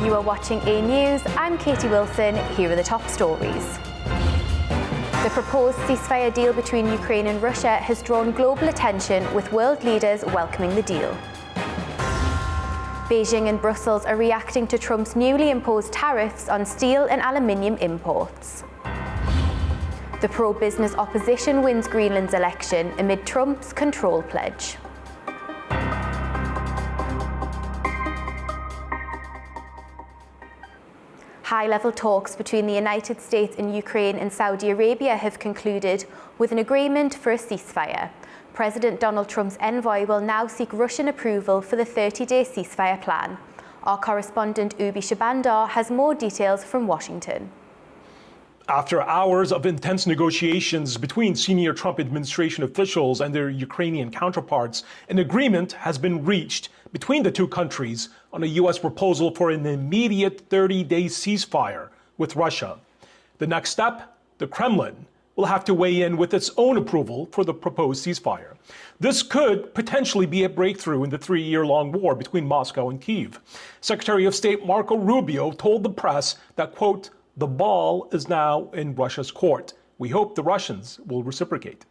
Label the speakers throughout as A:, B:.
A: You are watching A News. I'm Katie Wilson. Here are the top stories. The proposed ceasefire deal between Ukraine and Russia has drawn global attention, with world leaders welcoming the deal. Beijing and Brussels are reacting to Trump's newly imposed tariffs on steel and aluminium imports. The pro-business opposition wins Greenland's election amid Trump's control pledge. High-level talks between the United States and Ukraine and Saudi Arabia have concluded with an agreement for a ceasefire. President Donald Trump's envoy will now seek Russian approval for the 30-day ceasefire plan. Our correspondent Ubi Shabandar has more details from Washington.
B: After hours of intense negotiations between senior Trump administration officials and their Ukrainian counterparts, an agreement has been reached between the two countries on a U.S. proposal for an immediate 30-day ceasefire with Russia. The next step, the Kremlin will have to weigh in with its own approval for the proposed ceasefire. This could potentially be a breakthrough in the 3-year-long war between Moscow and Kyiv. Secretary of State Marco Rubio told the press that, quote, "The ball is now in Russia's court. We hope the Russians will reciprocate."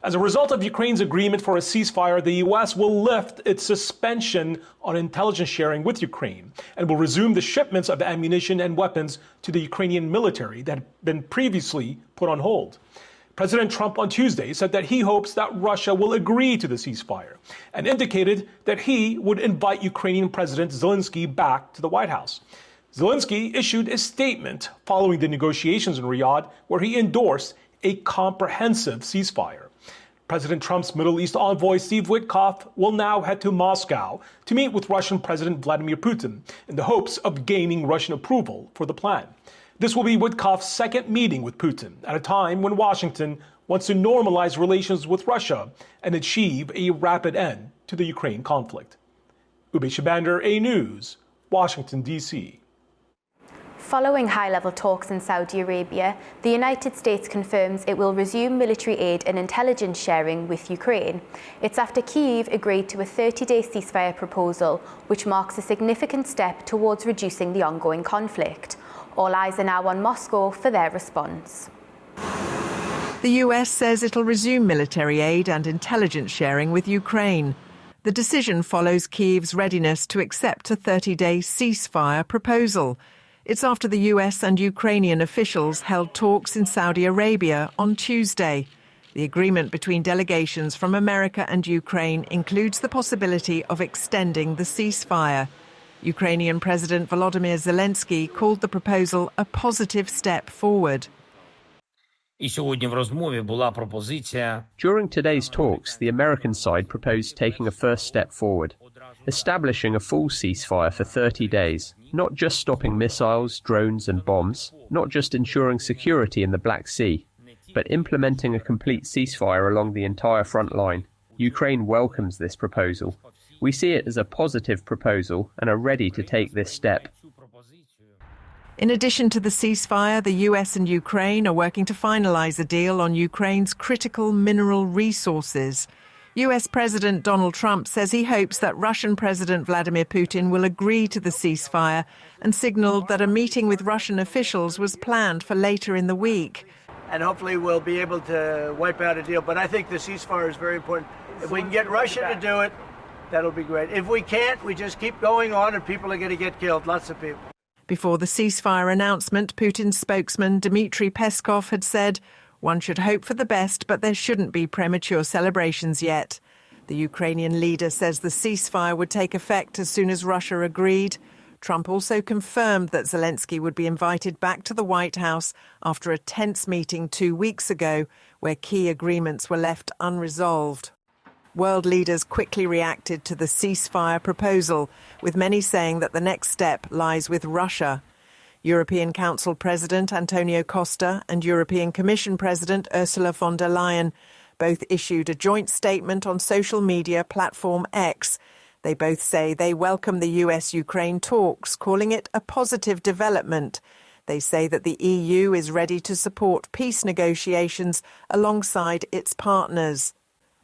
B: As a result of Ukraine's agreement for a ceasefire, the U.S. will lift its suspension on intelligence sharing with Ukraine and will resume the shipments of ammunition and weapons to the Ukrainian military that had been previously put on hold. President Trump on Tuesday said that he hopes that Russia will agree to the ceasefire and indicated that he would invite Ukrainian President Zelensky back to the White House. Zelensky issued a statement following the negotiations in Riyadh where he endorsed a comprehensive ceasefire. President Trump's Middle East envoy Steve Witkoff will now head to Moscow to meet with Russian President Vladimir Putin in the hopes of gaining Russian approval for the plan. This will be Witkoff's second meeting with Putin at a time when Washington wants to normalize relations with Russia and achieve a rapid end to the Ukraine conflict. Ubi Shabandar, A News, Washington, D.C.
A: Following high-level talks in Saudi Arabia, the United States confirms it will resume military aid and intelligence sharing with Ukraine. It's after Kyiv agreed to a 30-day ceasefire proposal, which marks a significant step towards reducing the ongoing conflict. All eyes are now on Moscow for their response.
C: The US says it'll resume military aid and intelligence sharing with Ukraine. The decision follows Kyiv's readiness to accept a 30-day ceasefire proposal. It's after the US and Ukrainian officials held talks in Saudi Arabia on Tuesday. The agreement between delegations from America and Ukraine includes the possibility of extending the ceasefire. Ukrainian President Volodymyr Zelensky called the proposal a positive step forward.
D: During today's talks, the American side proposed taking a first step forward, establishing a full ceasefire for 30 days, not just stopping missiles, drones and bombs, not just ensuring security in the Black Sea, but implementing a complete ceasefire along the entire front line. Ukraine welcomes this proposal. We see it as a positive proposal and are ready to take this step.
C: In addition to the ceasefire, the US and Ukraine are working to finalize a deal on Ukraine's critical mineral resources. US President Donald Trump says he hopes that Russian President Vladimir Putin will agree to the ceasefire and signaled that a meeting with Russian officials was planned for later in the week.
E: And hopefully we'll be able to wipe out a deal. But I think the ceasefire is very important. If we can get Russia to do it, that'll be great. If we can't, we just keep going on and people are going to get killed, lots of people.
C: Before the ceasefire announcement, Putin's spokesman Dmitry Peskov had said, "One should hope for the best, but there shouldn't be premature celebrations yet." The Ukrainian leader says the ceasefire would take effect as soon as Russia agreed. Trump also confirmed that Zelensky would be invited back to the White House after a tense meeting 2 weeks ago, where key agreements were left unresolved. World leaders quickly reacted to the ceasefire proposal, with many saying that the next step lies with Russia. European Council President Antonio Costa and European Commission President Ursula von der Leyen both issued a joint statement on social media platform X. They both say they welcome the US-Ukraine talks, calling it a positive development. They say that the EU is ready to support peace negotiations alongside its partners.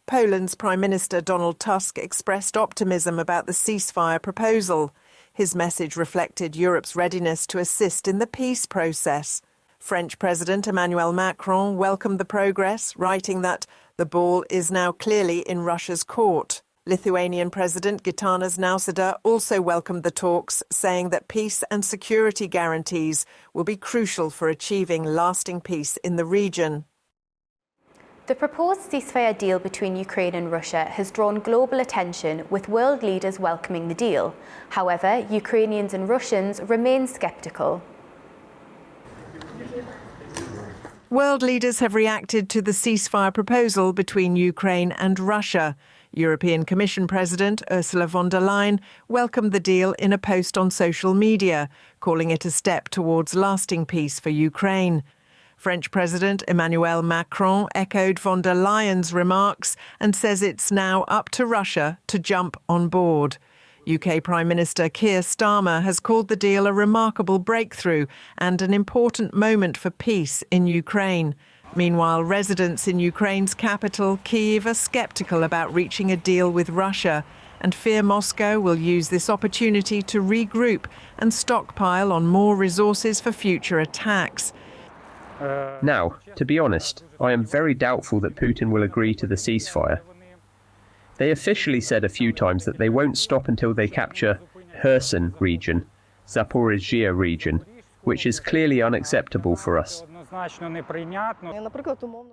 C: Poland's Prime Minister Donald Tusk expressed optimism about the ceasefire proposal. His message reflected Europe's readiness to assist in the peace process. French President Emmanuel Macron welcomed the progress, writing that the ball is now clearly in Russia's court. Lithuanian President Gitanas Nausėda also welcomed the talks, saying that peace and security guarantees will be crucial for achieving lasting peace in the region.
A: The proposed ceasefire deal between Ukraine and Russia has drawn global attention, with world leaders welcoming the deal. However, Ukrainians and Russians remain sceptical.
C: World leaders have reacted to the ceasefire proposal between Ukraine and Russia. European Commission President Ursula von der Leyen welcomed the deal in a post on social media, calling it a step towards lasting peace for Ukraine. French President Emmanuel Macron echoed von der Leyen's remarks and says it's now up to Russia to jump on board. UK Prime Minister Keir Starmer has called the deal a remarkable breakthrough and an important moment for peace in Ukraine. Meanwhile, residents in Ukraine's capital, Kyiv, are sceptical about reaching a deal with Russia and fear Moscow will use this opportunity to regroup and stockpile on more resources for future attacks.
D: Now, to be honest, I am very doubtful that Putin will agree to the ceasefire. They officially said a few times that they won't stop until they capture Kherson region, Zaporizhzhia region, which is clearly unacceptable for us.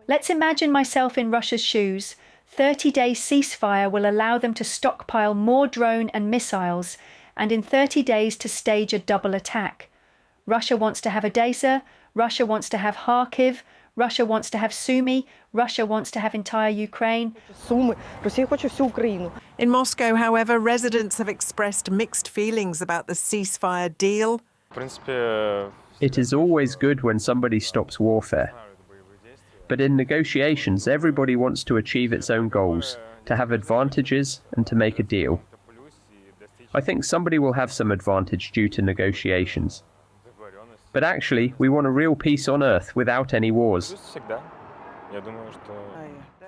F: Let's imagine myself in Russia's shoes. 30-day ceasefire will allow them to stockpile more drone and missiles, and in 30 days to stage a double attack. Russia wants to have Odessa, Russia wants to have Kharkiv, Russia wants to have Sumy, Russia wants to have entire Ukraine.
C: In Moscow, however, residents have expressed mixed feelings about the ceasefire deal.
D: It is always good when somebody stops warfare. But in negotiations, everybody wants to achieve its own goals, to have advantages and to make a deal. I think somebody will have some advantage due to negotiations. But actually, we want a real peace on earth without any wars.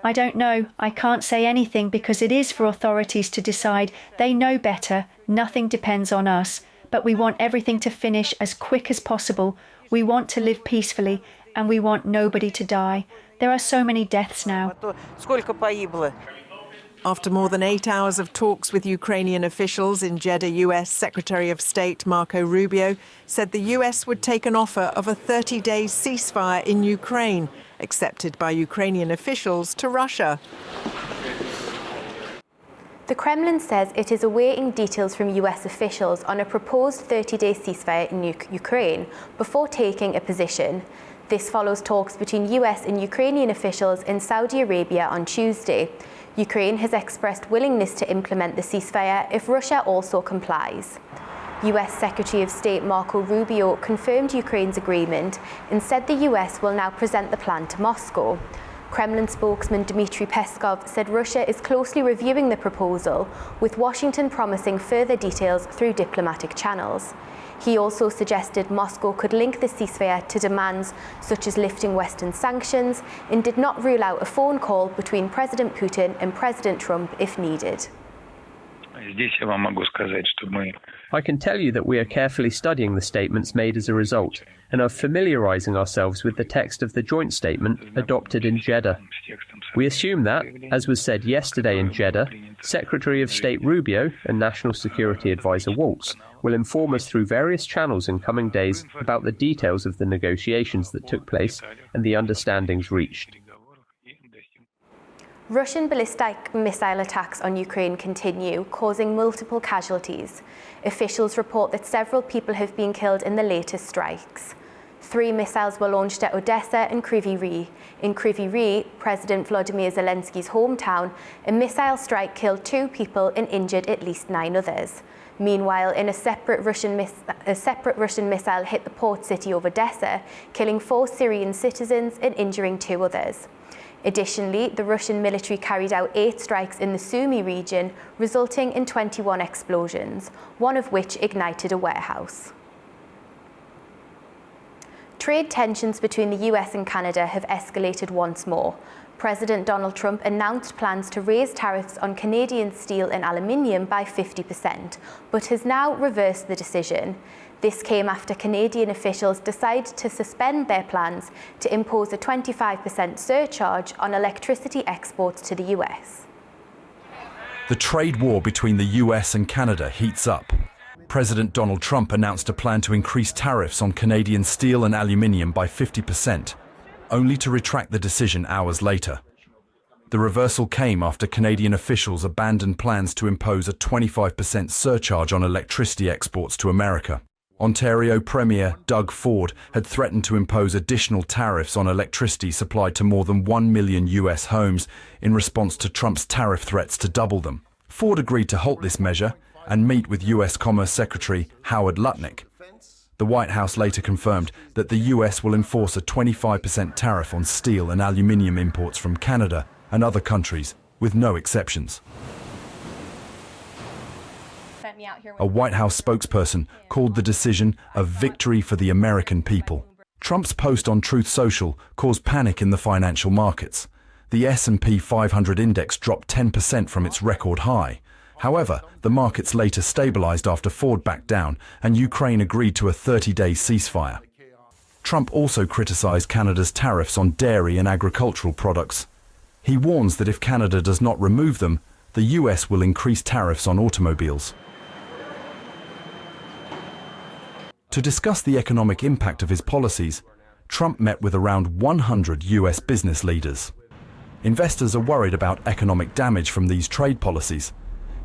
F: I don't know. I can't say anything because it is for authorities to decide. They know better. Nothing depends on us. But we want everything to finish as quick as possible. We want to live peacefully and we want nobody to die. There are so many deaths now.
C: After more than 8 hours of talks with Ukrainian officials in Jeddah, US Secretary of State Marco Rubio said the US would take an offer of a 30-day ceasefire in Ukraine, accepted by Ukrainian officials, to Russia.
A: The Kremlin says it is awaiting details from US officials on a proposed 30-day ceasefire in Ukraine before taking a position. This follows talks between US and Ukrainian officials in Saudi Arabia on Tuesday. Ukraine has expressed willingness to implement the ceasefire if Russia also complies. US Secretary of State Marco Rubio confirmed Ukraine's agreement and said the US will now present the plan to Moscow. Kremlin spokesman Dmitry Peskov said Russia is closely reviewing the proposal, with Washington promising further details through diplomatic channels. He also suggested Moscow could link the ceasefire to demands such as lifting Western sanctions and did not rule out a phone call between President Putin and President Trump if needed.
D: I can tell you that we are carefully studying the statements made as a result and are familiarising ourselves with the text of the joint statement adopted in Jeddah. We assume that, as was said yesterday in Jeddah, Secretary of State Rubio and National Security Advisor Waltz will inform us through various channels in coming days about the details of the negotiations that took place and the understandings reached.
A: Russian ballistic missile attacks on Ukraine continue, causing multiple casualties. Officials report that several people have been killed in the latest strikes. 3 missiles were launched at Odessa and Kryvyi Rih. In Kryvyi Rih, President Volodymyr Zelensky's hometown, a missile strike killed 2 people and injured at least 9 others. Meanwhile, a separate Russian missile hit the port city of Odessa, killing 4 Syrian citizens and injuring 2 others. Additionally, the Russian military carried out 8 strikes in the Sumy region, resulting in 21 explosions, one of which ignited a warehouse. Trade tensions between the US and Canada have escalated once more. President Donald Trump announced plans to raise tariffs on Canadian steel and aluminium by 50%, but has now reversed the decision. This came after Canadian officials decided to suspend their plans to impose a 25% surcharge on electricity exports to the US.
G: The trade war between the US and Canada heats up. President Donald Trump announced a plan to increase tariffs on Canadian steel and aluminium by 50%, only to retract the decision hours later. The reversal came after Canadian officials abandoned plans to impose a 25% surcharge on electricity exports to America. Ontario Premier Doug Ford had threatened to impose additional tariffs on electricity supplied to more than 1 million US homes in response to Trump's tariff threats to double them. Ford agreed to halt this measure and meet with US Commerce Secretary Howard Lutnick. The White House later confirmed that the US will enforce a 25% tariff on steel and aluminium imports from Canada and other countries, with no exceptions. A White House spokesperson called the decision a victory for the American people. Trump's post on Truth Social caused panic in the financial markets. The S&P 500 index dropped 10% from its record high. However, the markets later stabilized after Ford backed down and Ukraine agreed to a 30-day ceasefire. Trump also criticized Canada's tariffs on dairy and agricultural products. He warns that if Canada does not remove them, the US will increase tariffs on automobiles. To discuss the economic impact of his policies, Trump met with around 100 US business leaders. Investors are worried about economic damage from these trade policies.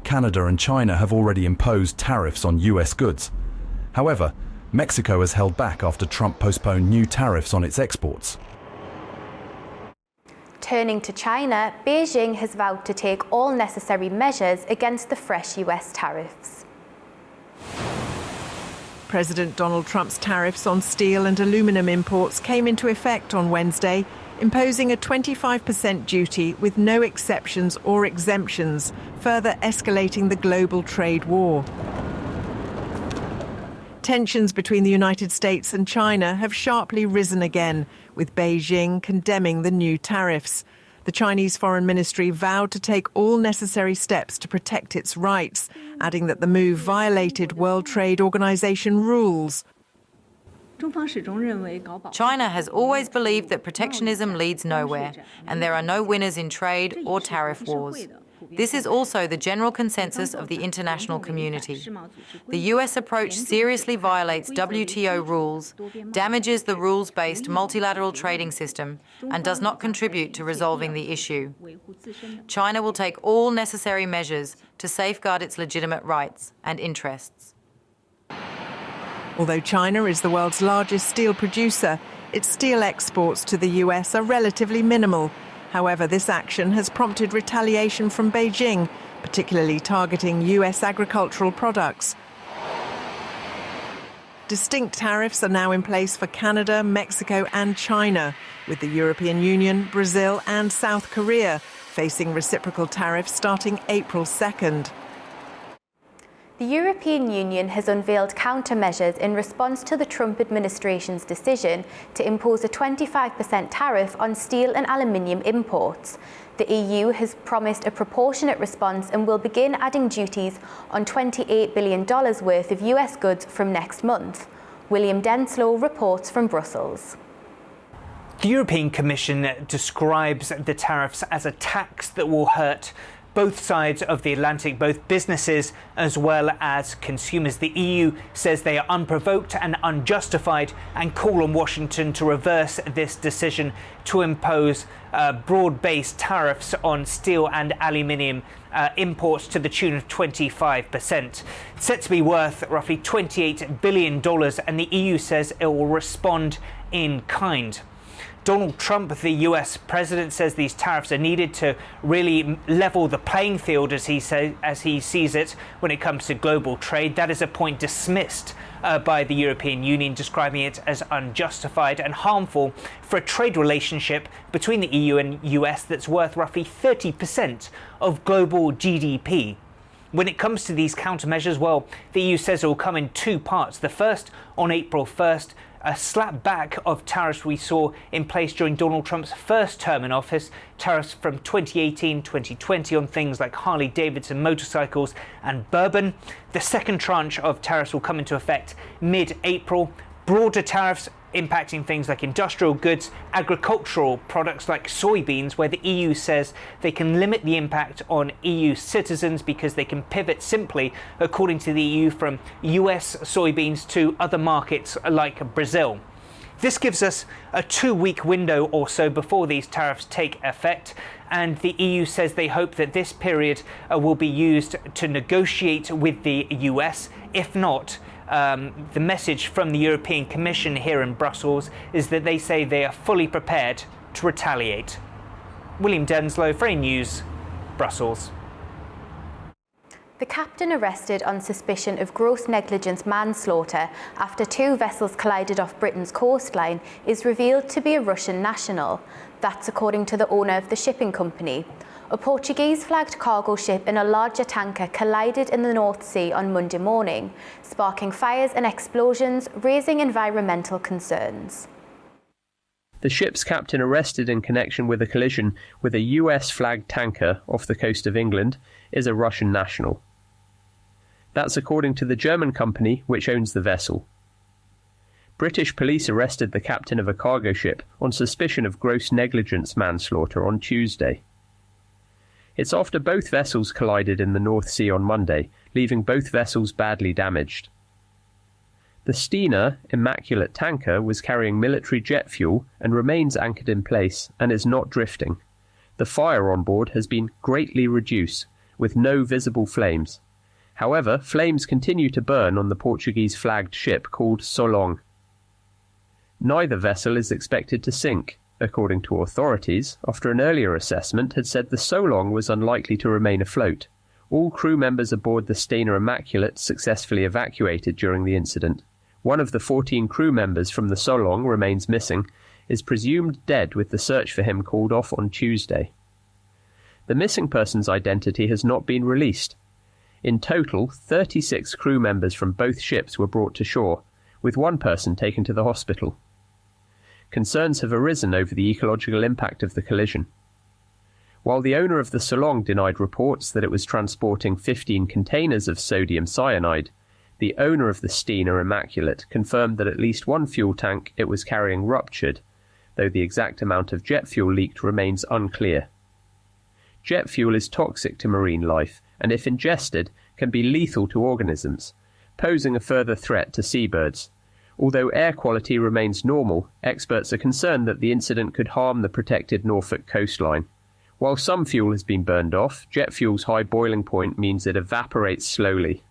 G: Canada and China have already imposed tariffs on US goods. However, Mexico has held back after Trump postponed new tariffs on its exports.
A: Turning to China, Beijing has vowed to take all necessary measures against the fresh US tariffs.
C: President Donald Trump's tariffs on steel and aluminium imports came into effect on Wednesday, imposing a 25% duty with no exceptions or exemptions, further escalating the global trade war. Tensions between the United States and China have sharply risen again, with Beijing condemning the new tariffs. The Chinese Foreign Ministry vowed to take all necessary steps to protect its rights, adding that the move violated World Trade Organization rules.
H: China has always believed that protectionism leads nowhere, and there are no winners in trade or tariff wars. This is also the general consensus of the international community. The US approach seriously violates WTO rules, damages the rules-based multilateral trading system, and does not contribute to resolving the issue. China will take all necessary measures to safeguard its legitimate rights and interests.
C: Although China is the world's largest steel producer, its steel exports to the US are relatively minimal. However, this action has prompted retaliation from Beijing, particularly targeting US agricultural products. Distinct tariffs are now in place for Canada, Mexico and China, with the European Union, Brazil and South Korea facing reciprocal tariffs starting April 2nd.
A: The European Union has unveiled countermeasures in response to the Trump administration's decision to impose a 25% tariff on steel and aluminium imports. The EU has promised a proportionate response and will begin adding duties on $28 billion worth of US goods from next month. William Denslow reports from Brussels.
I: The European Commission describes the tariffs as a tax that will hurt both sides of the Atlantic, both businesses as well as consumers. The EU says they are unprovoked and unjustified and call on Washington to reverse this decision to impose broad-based tariffs on steel and aluminium imports to the tune of 25%. It's set to be worth roughly $28 billion, and the EU says it will respond in kind. Donald Trump, the US president, says these tariffs are needed to really level the playing field, as he sees it, when it comes to global trade. That is a point dismissed by the European Union, describing it as unjustified and harmful for a trade relationship between the EU and US that's worth roughly 30% of global GDP. When it comes to these countermeasures, well, the EU says it will come in two parts. The first on April 1st, a slap back of tariffs we saw in place during Donald Trump's first term in office, tariffs from 2018-2020 on things like Harley-Davidson motorcycles and bourbon. The second tranche of tariffs will come into effect mid-April. Broader tariffs impacting things like industrial goods, agricultural products like soybeans, where the EU says they can limit the impact on EU citizens because they can pivot simply, according to the EU, from US soybeans to other markets like Brazil. This gives us a 2-week window or so before these tariffs take effect, and the EU says they hope that this period will be used to negotiate with the US. If not, the message from the European Commission here in Brussels is that they say they are fully prepared to retaliate. William Denslow, Frame News, Brussels.
A: The captain arrested on suspicion of gross negligence manslaughter after 2 vessels collided off Britain's coastline is revealed to be a Russian national. That's according to the owner of the shipping company. A Portuguese-flagged cargo ship and a larger tanker collided in the North Sea on Monday morning, sparking fires and explosions, raising environmental concerns.
D: The ship's captain arrested in connection with a collision with a US-flagged tanker off the coast of England is a Russian national. That's according to the German company which owns the vessel. British police arrested the captain of a cargo ship on suspicion of gross negligence manslaughter on Tuesday. It's after both vessels collided in the North Sea on Monday, leaving both vessels badly damaged. The Stena Immaculate tanker was carrying military jet fuel and remains anchored in place and is not drifting. The fire on board has been greatly reduced, with no visible flames. However, flames continue to burn on the Portuguese-flagged ship called Solong. Neither vessel is expected to sink, according to authorities, after an earlier assessment had said the Solong was unlikely to remain afloat. All crew members aboard the Stena Immaculate successfully evacuated during the incident. One of the 14 crew members from the Solong remains missing, is presumed dead with the search for him called off on Tuesday. The missing person's identity has not been released. In total, 36 crew members from both ships were brought to shore, with one person taken to the hospital. Concerns have arisen over the ecological impact of the collision. While the owner of the Solong denied reports that it was transporting 15 containers of sodium cyanide, the owner of the Stena Immaculate confirmed that at least one fuel tank it was carrying ruptured, though the exact amount of jet fuel leaked remains unclear. Jet fuel is toxic to marine life and, if ingested, can be lethal to organisms, posing a further threat to seabirds. Although air quality remains normal, experts are concerned that the incident could harm the protected Norfolk coastline. While some fuel has been burned off, jet fuel's high boiling point means it evaporates slowly.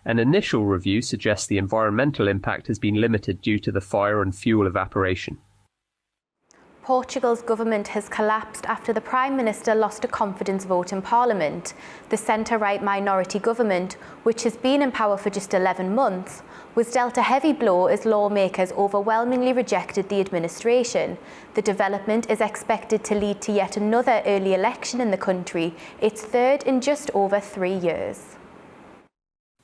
D: An initial review suggests the environmental impact has been limited due to the fire and fuel evaporation.
A: Portugal's government has collapsed after the Prime Minister lost a confidence vote in Parliament. The centre-right minority government, which has been in power for just 11 months, was dealt a heavy blow as lawmakers overwhelmingly rejected the administration. The development is expected to lead to yet another early election in the country, its third in just over 3 years.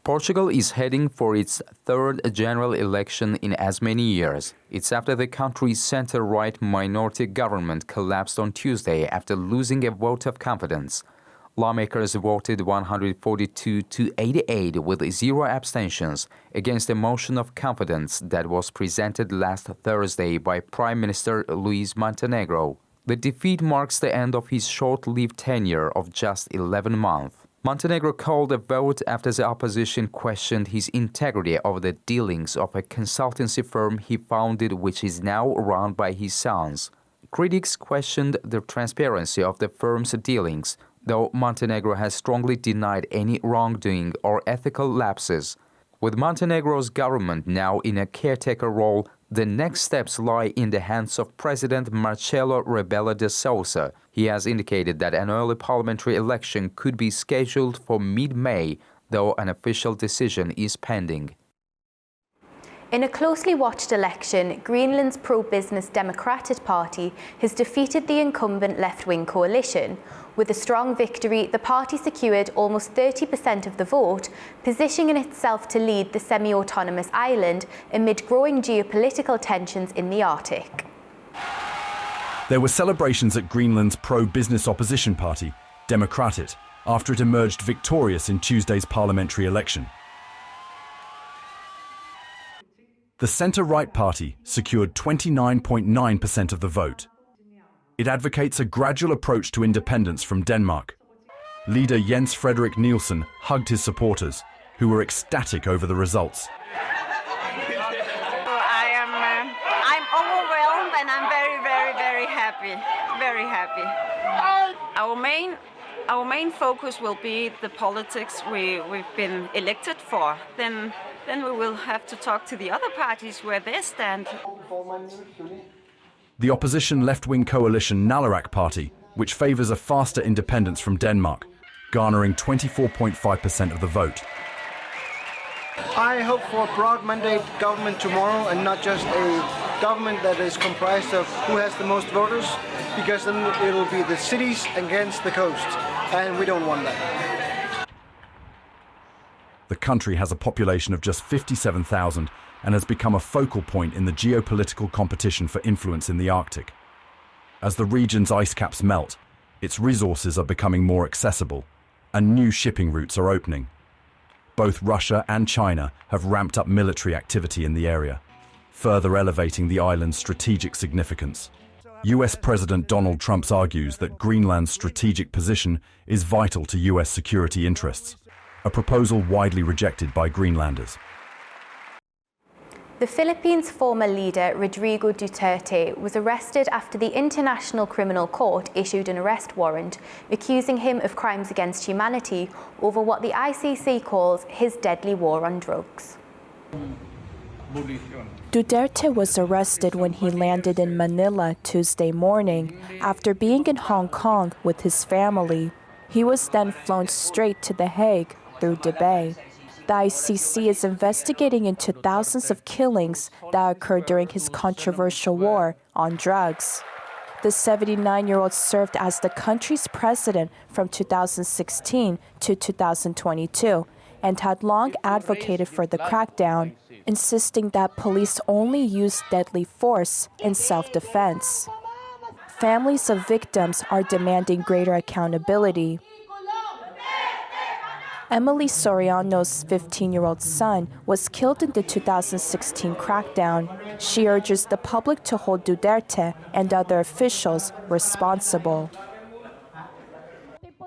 J: Portugal is heading for its third general election in as many years. It's after the country's center-right minority government collapsed on Tuesday after losing a vote of confidence. Lawmakers voted 142 to 88 with 0 abstentions against a motion of confidence that was presented last Thursday by Prime Minister Luis Montenegro. The defeat marks the end of his short-lived tenure of just 11 months. Montenegro called a vote after the opposition questioned his integrity over the dealings of a consultancy firm he founded, which is now run by his sons. Critics questioned the transparency of the firm's dealings, though Montenegro has strongly denied any wrongdoing or ethical lapses. With Montenegro's government now in a caretaker role, the next steps lie in the hands of President Marcelo Rebelo de Sousa. He has indicated that an early parliamentary election could be scheduled for mid-May, though an official decision is pending.
A: In a closely watched election, Greenland's pro-business Democratic Party has defeated the incumbent left-wing coalition. With a strong victory, the party secured almost 30% of the vote, positioning itself to lead the semi-autonomous island amid growing geopolitical tensions in the Arctic.
G: There were celebrations at Greenland's pro-business opposition party, Democratic, after it emerged victorious in Tuesday's parliamentary election. The centre-right party secured 29.9% of the vote. It advocates a gradual approach to independence from Denmark. Leader Jens Frederik Nielsen hugged his supporters, who were ecstatic over the results.
K: I'm overwhelmed and I'm very happy, very happy. Our main focus will be the politics we've been elected for. Then we will have to talk to the other parties where they stand.
G: The opposition left-wing coalition Naleraq Party, which favours a faster independence from Denmark, garnering 24.5% of the vote.
L: I hope for a broad mandate government tomorrow and not just a government that is comprised of who has the most voters, because then it'll be the cities against the coast, and we don't want that.
G: The country has a population of just 57,000 and has become a focal point in the geopolitical competition for influence in the Arctic. As the region's ice caps melt, its resources are becoming more accessible, and new shipping routes are opening. Both Russia and China have ramped up military activity in the area, further elevating the island's strategic significance. US President Donald Trump argues that Greenland's strategic position is vital to US security interests, a proposal widely rejected by Greenlanders.
A: The Philippines' former leader, Rodrigo Duterte, was arrested after the International Criminal Court issued an arrest warrant, accusing him of crimes against humanity over what the ICC calls his deadly war on drugs.
M: Duterte was arrested when he landed in Manila Tuesday morning after being in Hong Kong with his family. He was then flown straight to The Hague through Dubai. The ICC is investigating into thousands of killings that occurred during his controversial war on drugs. The 79-year-old served as the country's president from 2016 to 2022 and had long advocated for the crackdown, insisting that police only use deadly force in self-defense. Families of victims are demanding greater accountability. Emily Soriano's 15-year-old son was killed in the 2016 crackdown. She urges the public to hold Duterte and other officials responsible.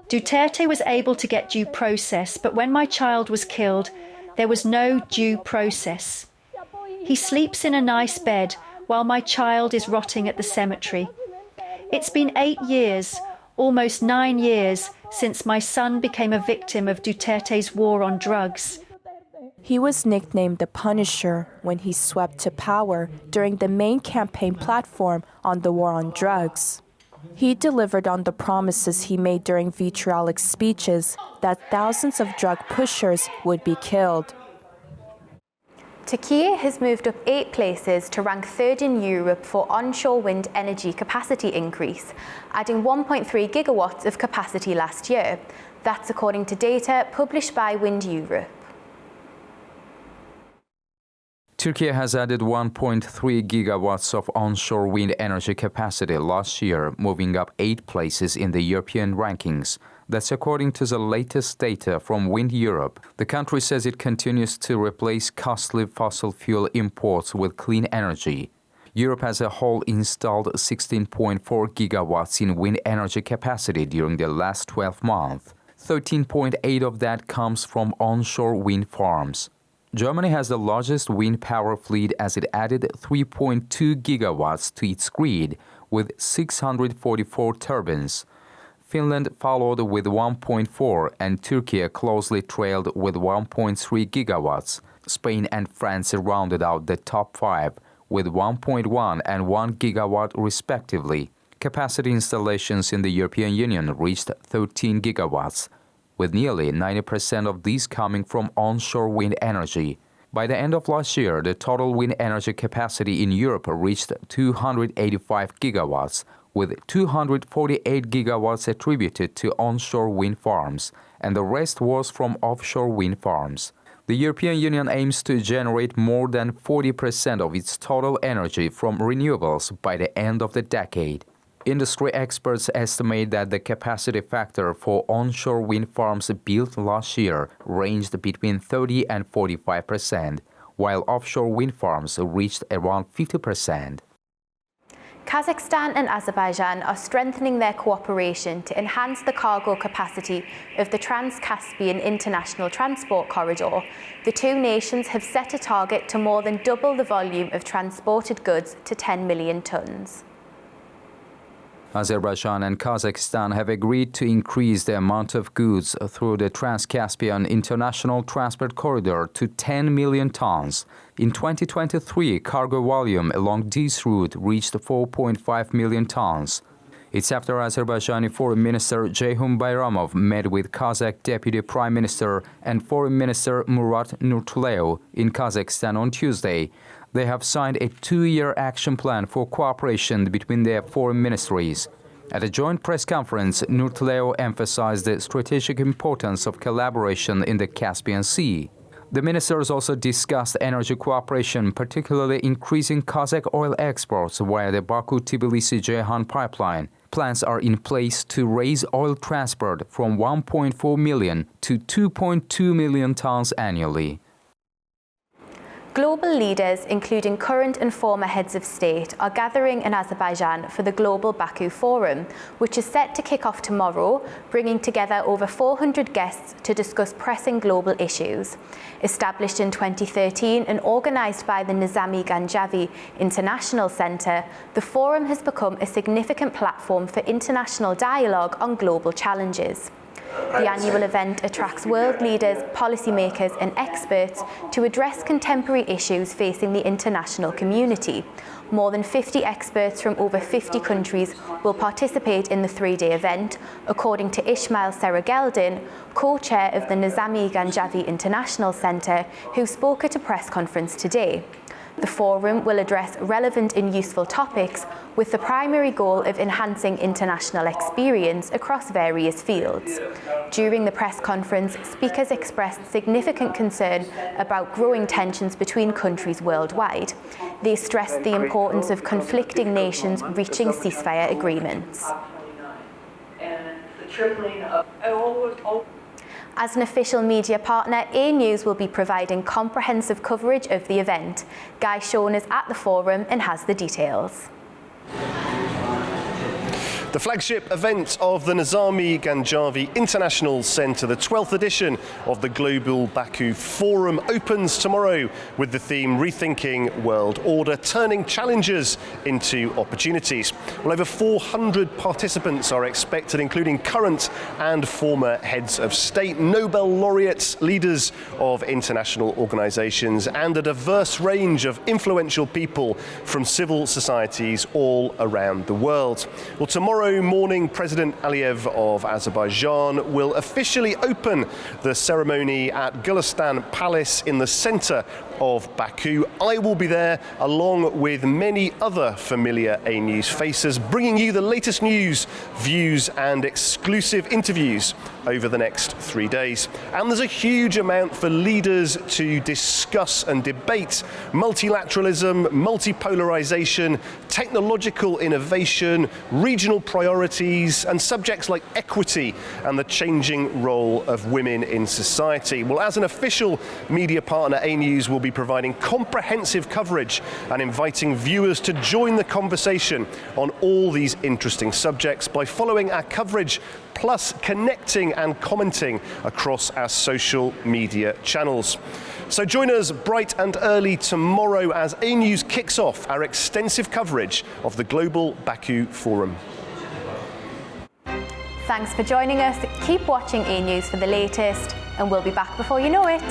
F: Duterte was able to get due process, but when my child was killed, there was no due process. He sleeps in a nice bed while my child is rotting at the cemetery. It's been 8 years, almost 9 years, since my son became a victim of Duterte's war on drugs.
M: He was nicknamed the Punisher when he swept to power during the main campaign platform on the war on drugs. He delivered on the promises he made during vitriolic speeches that thousands of drug pushers would be killed.
A: Turkey has moved up 8 places to rank 3rd in Europe for onshore wind energy capacity increase, adding 1.3 gigawatts of capacity last year. That's according to data published by Wind Europe.
J: Turkey has added 1.3 gigawatts of onshore wind energy capacity last year, moving up 8 places in the European rankings. That's according to the latest data from Wind Europe. The country says it continues to replace costly fossil fuel imports with clean energy. Europe as a whole installed 16.4 gigawatts in wind energy capacity during the last 12 months. 13.8 of that comes from onshore wind farms. Germany has the largest wind power fleet as it added 3.2 gigawatts to its grid with 644 turbines. Finland followed with 1.4 and Turkey closely trailed with 1.3 gigawatts. Spain and France rounded out the top 5 with 1.1 and 1 gigawatt respectively. Capacity installations in the European Union reached 13 gigawatts, with nearly 90% of these coming from onshore wind energy. By the end of last year, the total wind energy capacity in Europe reached 285 gigawatts, with 248 gigawatts attributed to onshore wind farms, and the rest was from offshore wind farms. The European Union aims to generate more than 40% of its total energy from renewables by the end of the decade. Industry experts estimate that the capacity factor for onshore wind farms built last year ranged between 30 and 45%, while offshore wind farms reached around 50%.
A: Kazakhstan and Azerbaijan are strengthening their cooperation to enhance the cargo capacity of the Trans-Caspian International Transport Corridor. The two nations have set a target to more than double the volume of transported goods to 10 million tons.
J: Azerbaijan and Kazakhstan have agreed to increase the amount of goods through the Trans-Caspian International Transport Corridor to 10 million tons. In 2023, cargo volume along this route reached 4.5 million tons. It's after Azerbaijani Foreign Minister Ceyhun Bayramov met with Kazakh Deputy Prime Minister and Foreign Minister Murat Nurtuleo in Kazakhstan on Tuesday. They have signed a 2-year action plan for cooperation between their foreign ministries. At a joint press conference, Nurtuleo emphasized the strategic importance of collaboration in the Caspian Sea. The ministers also discussed energy cooperation, particularly increasing Kazakh oil exports via the Baku-Tbilisi-Ceyhan pipeline. Plans are in place to raise oil transport from 1.4 million to 2.2 million tons annually.
A: Global leaders, including current and former heads of state, are gathering in Azerbaijan for the Global Baku Forum, which is set to kick off tomorrow, bringing together over 400 guests to discuss pressing global issues. Established in 2013 and organised by the Nizami Ganjavi International Centre, the forum has become a significant platform for international dialogue on global challenges. The annual event attracts world leaders, policymakers and experts to address contemporary issues facing the international community. More than 50 experts from over 50 countries will participate in the 3-day event, according to Ismail Serageldin, co-chair of the Nizami Ganjavi International Centre, who spoke at a press conference today. The forum will address relevant and useful topics with the primary goal of enhancing international experience across various fields. During the press conference, speakers expressed significant concern about growing tensions between countries worldwide. They stressed the importance of conflicting nations reaching ceasefire agreements. As an official media partner, A News will be providing comprehensive coverage of the event. Guy Sean is at the forum and has the details.
N: The flagship event of the Nizami Ganjavi International Centre, the 12th edition of the Global Baku Forum, opens tomorrow with the theme Rethinking World Order, turning challenges into opportunities. Well, over 400 participants are expected, including current and former heads of state, Nobel laureates, leaders of international organisations, and a diverse range of influential people from civil societies all around the world. Well, tomorrow morning, President Aliyev of Azerbaijan will officially open the ceremony at Gulistan Palace in the centre of Baku. I will be there along with many other familiar A News faces, bringing you the latest news, views and exclusive interviews over the next 3 days. And there's a huge amount for leaders to discuss and debate: multilateralism, multipolarization, technological innovation, regional priorities, and subjects like equity and the changing role of women in society. Well, as an official media partner, A News will be providing comprehensive coverage and inviting viewers to join the conversation on all these interesting subjects by following our coverage, plus connecting and commenting across our social media channels. So join us bright and early tomorrow as A News kicks off our extensive coverage of the Global Baku Forum.
A: Thanks for joining us. Keep watching A News for the latest, and we'll be back before you know it.